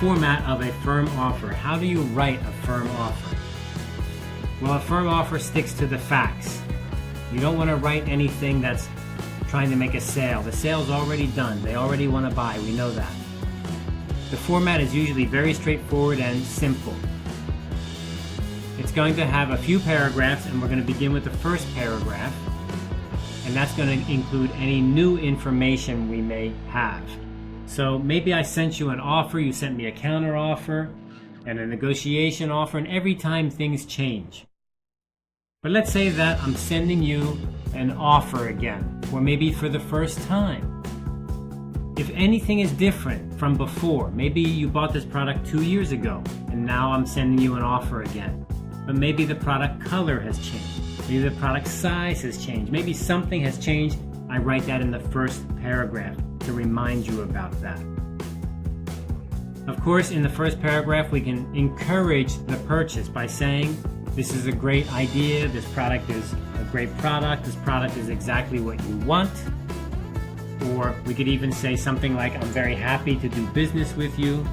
format of a firm offer? How do you write a firm offer? Well, a firm offer sticks to the facts. You don't want to write anything that's trying to make a sale. The sale's already done. They already want to buy. We know that. The format is usually very straightforward and simple. It's going to have a few paragraphs, and we're going to begin with the first paragraph, and that's going to include any new information we may have. So maybe I sent you an offer, you sent me a counter offer and a negotiation offer, and every time things change. But let's say that I'm sending you an offer again, or maybe for the first time. If anything is different from before, maybe you bought this product 2 years ago, and now I'm sending you an offer again. But maybe the product color has changed. Maybe the product size has changed. Maybe something has changed. I write that in the first paragraph to remind you about that. Of course, in the first paragraph, we can encourage the purchase by saying, this is a great idea, this product is a great product, this product is exactly what you want. Or we could even say something like, I'm very happy to do business with you.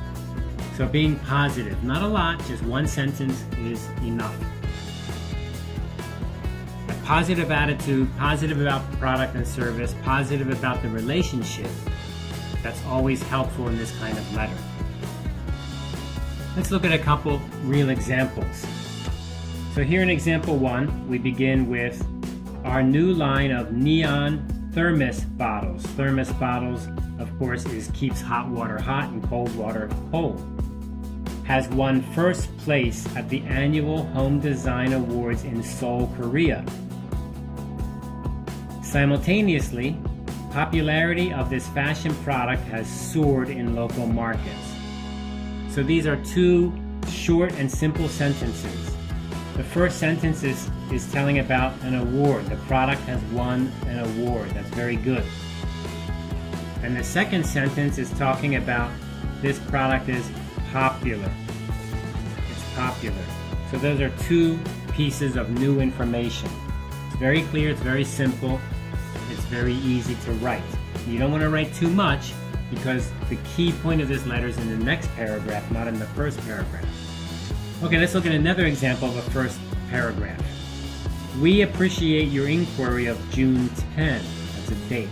So being positive, not a lot, just one sentence is enough. A positive attitude, positive about the product and service, positive about the relationship, that's always helpful in this kind of letter. Let's look at a couple real examples. So here in example 1, we begin with our new line of neon thermos bottles. Thermos bottles, of course, keeps hot water hot and cold water cold. Has won first place at the annual Home Design Awards in Seoul, Korea. Simultaneously, popularity of this fashion product has soared in local markets. So these are two short and simple sentences. The first sentence is telling about an award. The product has won an award. That's very good. And the second sentence is talking about this product is popular. It's popular. So those are two pieces of new information. It's very clear, it's very simple, it's very easy to write. You don't want to write too much because the key point of this letter is in the next paragraph, not in the first paragraph. Okay, let's look at another example of a first paragraph. We appreciate your inquiry of June 10, that's a date,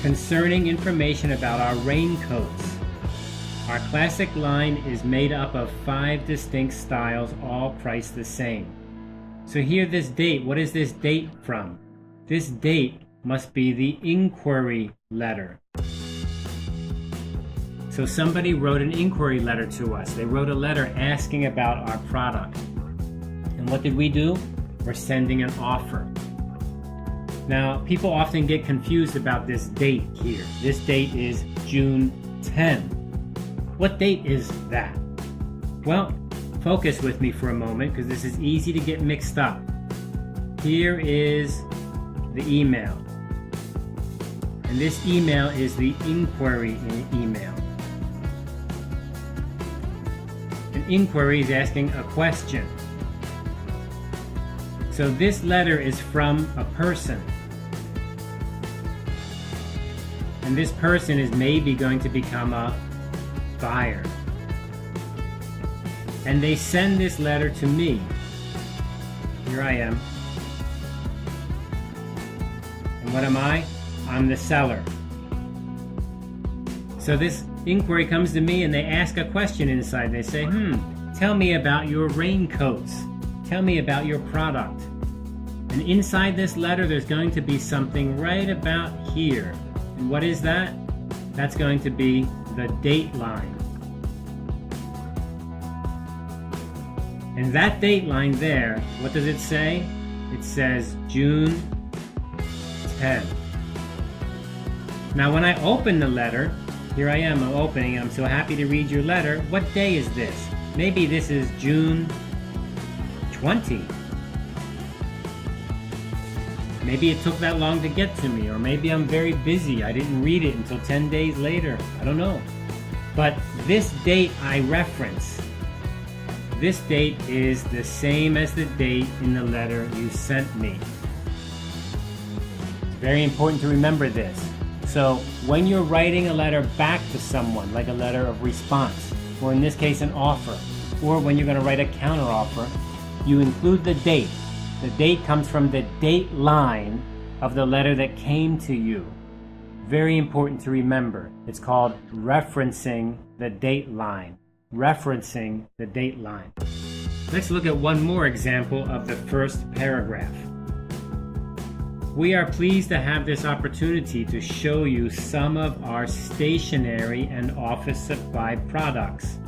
concerning information about our raincoats. Our classic line is made up of 5 distinct styles, all priced the same. So here this date, what is this date from? This date must be the inquiry letter. So somebody wrote an inquiry letter to us. They wrote a letter asking about our product. And what did we do? We're sending an offer. Now, people often get confused about this date here. This date is June 10. What date is that? Well, focus with me for a moment because this is easy to get mixed up. Here is the email. And this email is the inquiry email. An inquiry is asking a question. So this letter is from a person. And this person is maybe going to become a buyer. And they send this letter to me. Here I am. And what am I? I'm the seller. So this inquiry comes to me and they ask a question inside. They say, tell me about your raincoats. Tell me about your product. And inside this letter, there's going to be something right about here. And what is that? That's going to be the date line. And that date line there, what does it say? It says June 10. Now when I open the letter, here I am, I'm opening it. I'm so happy to read your letter. What day is this? Maybe this is June 20. Maybe it took that long to get to me, or maybe I'm very busy. I didn't read it until 10 days later. I don't know. But this date I reference, this date is the same as the date in the letter you sent me. It's very important to remember this. So when you're writing a letter back to someone, like a letter of response, or in this case an offer, or when you're going to write a counteroffer, you include the date. The date comes from the date line of the letter that came to you. Very important to remember. It's called referencing the date line. Referencing the date line. Let's look at one more example of the first paragraph. We are pleased to have this opportunity to show you some of our stationery and office supply products.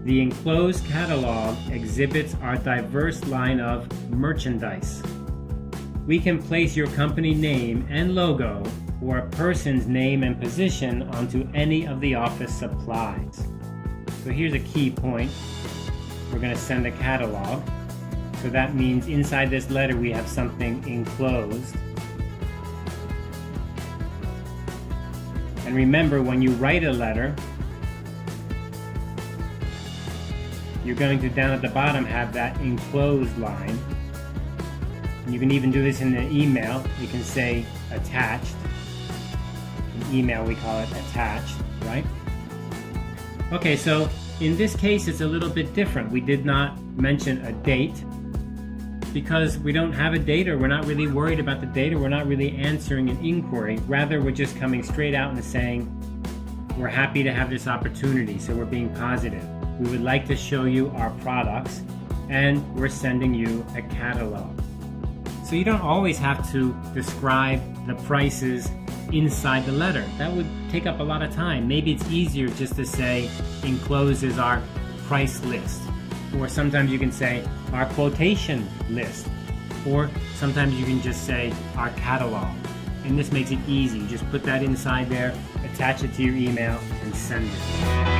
The enclosed catalog exhibits our diverse line of merchandise. We can place your company name and logo or a person's name and position onto any of the office supplies. So here's a key point. We're going to send a catalog. So that means inside this letter we have something enclosed. And remember, when you write a letter, you're going to, down at the bottom, have that enclosed line. And you can even do this in the email. You can say attached. In email we call it attached, right? Okay, so in this case it's a little bit different. We did not mention a date because we don't have a date, or we're not really worried about the date, or we're not really answering an inquiry. Rather, we're just coming straight out and saying we're happy to have this opportunity, so we're being positive. We would like to show you our products, and we're sending you a catalog. So you don't always have to describe the prices inside the letter. That would take up a lot of time. Maybe it's easier just to say enclosed is our price list. Or sometimes you can say our quotation list. Or sometimes you can just say our catalog. And this makes it easy. Just put that inside there, attach it to your email, and send it.